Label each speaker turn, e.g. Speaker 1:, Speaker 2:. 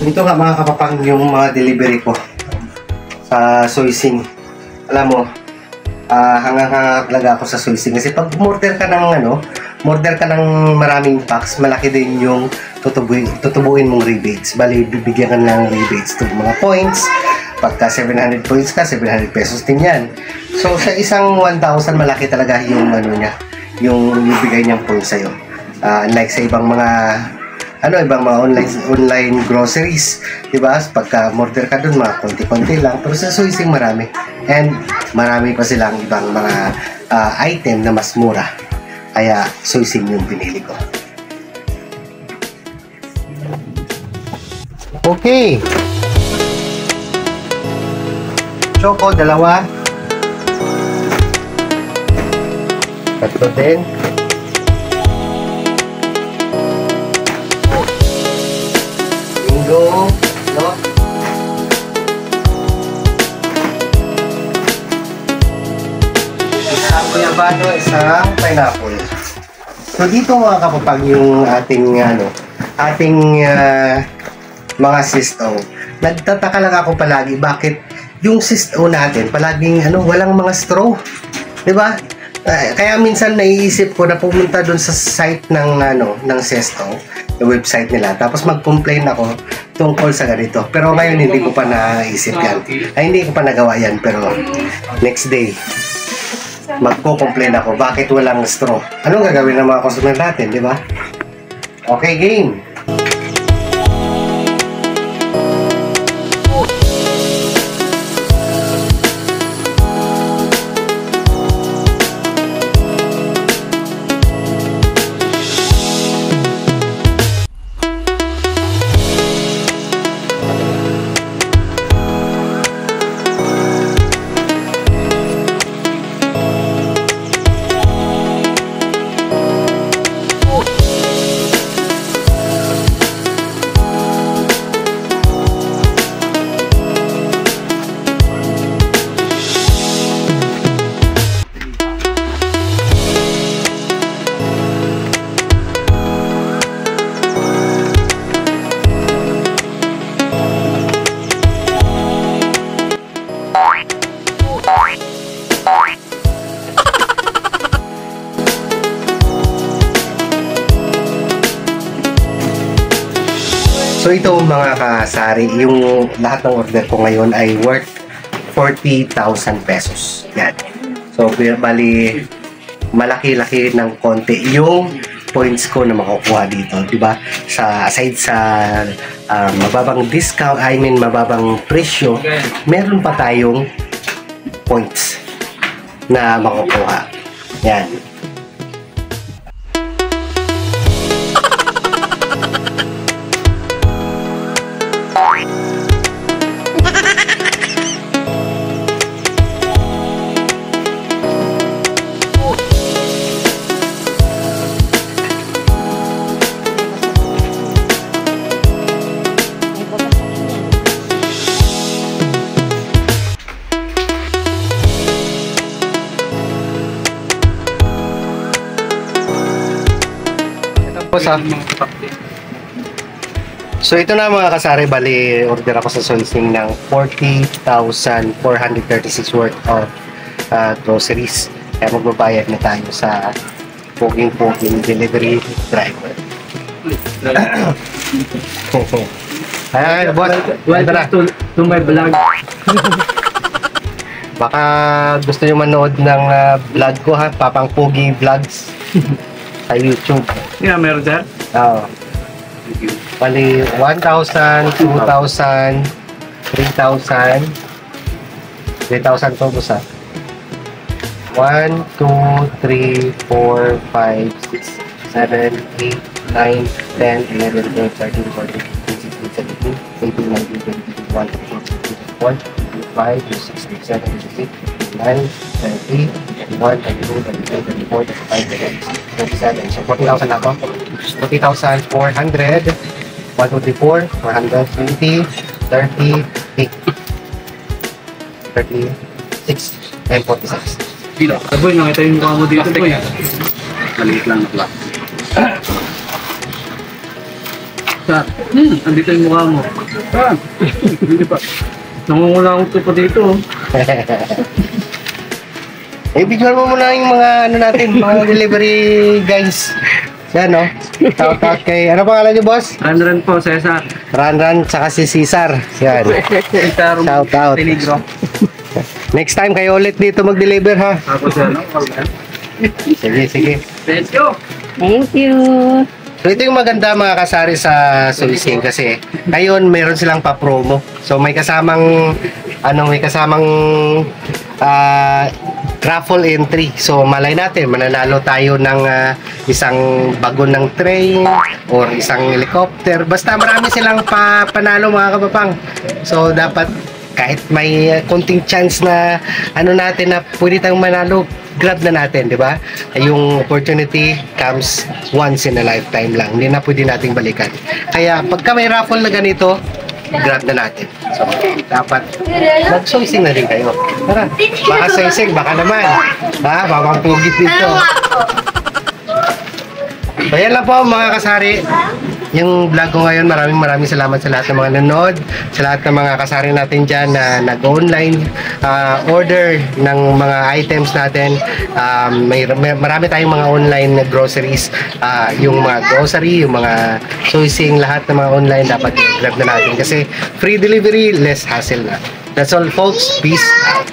Speaker 1: Ito nga mga kapapang yung mga delivery ko sa Soysing. Alam mo, hanga-hanga talaga ako sa Soysing kasi pag order ka ng order ka ng maraming packs, malaki din yung tutubuin mong rebates. Bali, bibigyan ka ng rebates to mga points. Pagka 700 points ka, 700 pesos din yan. So sa isang 1,000, malaki talaga yung niya, yung bibigay niyang points sa'yo. Unlike sa ibang mga online groceries, di ba? Pagka order ka dun, mga konti-konti lang, pero sa Soysing marami, and marami pa silang ibang mga item na mas mura, kaya Soysing yung pinili ko. Okay, choco, 2, 3 din. No? Isang guyabano, isang pineapple. So dito mga kapapag yung ating mga sisto. Nagtataka lang ako palagi bakit yung sisto natin palaging walang mga straw. 'Di ba? Kaya minsan naiisip ko na pumunta doon sa site ng Sesto, yung website nila, tapos mag-complain ako tungkol sa ganito. Pero ngayon hindi ko pa naisip yan. Hindi ko pa nagawa yan, pero next day magko-complain ako bakit walang straw. Anong gagawin ng mga customer natin, di ba? Okay, game. So ito mga kasari, yung lahat ng order ko ngayon ay worth 40,000 pesos. Yan. So bali, malaki-laki ng konti yung points ko na makukuha dito, di ba? Aside sa mababang discount, mababang presyo, meron pa tayong points na makukuha. Yan. So ito na mga kasari, bali order ako sa Soysing ng 40,436 worth of groceries. Kaya magbabayad na tayo sa poging delivery driver. Ay, boss, to my vlog. Baka gusto nyo manood ng vlog ko ha, Papang Pogi Vlogs sa YouTube.
Speaker 2: Yeah, meron sir?
Speaker 1: Oo. Bali, 1,000, 2,000, 3,000. 3,000 to boss ha. 1, 2, 3, 4, 5, 6, 7, 8, 9, 10, 11, 12, 13, 14, 15, 16, 17, 18, 19, 20, 21, 22, 23, 24, 25, 26, 27, 28, 29, 30, 31, 32, 33, 34, 35, 36, 37. So 40,000 ako. 40,400. 1, 2, 3, 4, 420, 38, 36, and 46.
Speaker 2: Bila. Boy, nakita yung mukha mo dito, boy. Maliit lang na black. Sa, andito yung mukha mo. Ah, hindi pa. Nangungula akong tupo dito.
Speaker 1: Bigyan mo muna yung mga ano natin, mga delivery guys. Yan, no? Shout out kay, ano pangalan niyo, boss?
Speaker 2: Ranran po, Cesar.
Speaker 1: Ranran, saka si Cesar. Yan. Shout out.
Speaker 2: Peligro.
Speaker 1: Next time kayo ulit dito mag-deliver, ha?
Speaker 2: Tapos ano?
Speaker 1: Sige, sige.
Speaker 2: Let's go!
Speaker 3: Thank you.
Speaker 1: So ito yung maganda mga kasari sa Suising kasi ngayon meron silang pa-promo. So may kasamang raffle entry. So malay natin mananalo tayo ng isang bagon ng train or isang helicopter. Basta marami silang panalo mga kababang. So dapat kahit may konting chance na natin na pwede tayong manalo, grab na natin, di ba? Yung opportunity comes once in a lifetime lang. Hindi na pwede nating balikan. Kaya pagka may raffle na ganito, grab na natin. So, dapat mag-soising na rin kayo. Tara, baka soising, baka naman. Ha? Mapapugit dito. So, yan lang po mga kasari. Yung vlog ko ngayon, maraming salamat sa lahat ng mga nanood, sa lahat ng mga kasari natin dyan na nag-online order ng mga items natin. Marami tayong mga online na groceries, yung mga grocery, yung mga soising, lahat ng mga online dapat i-grab na natin kasi free delivery, less hassle na. That's all folks, peace out.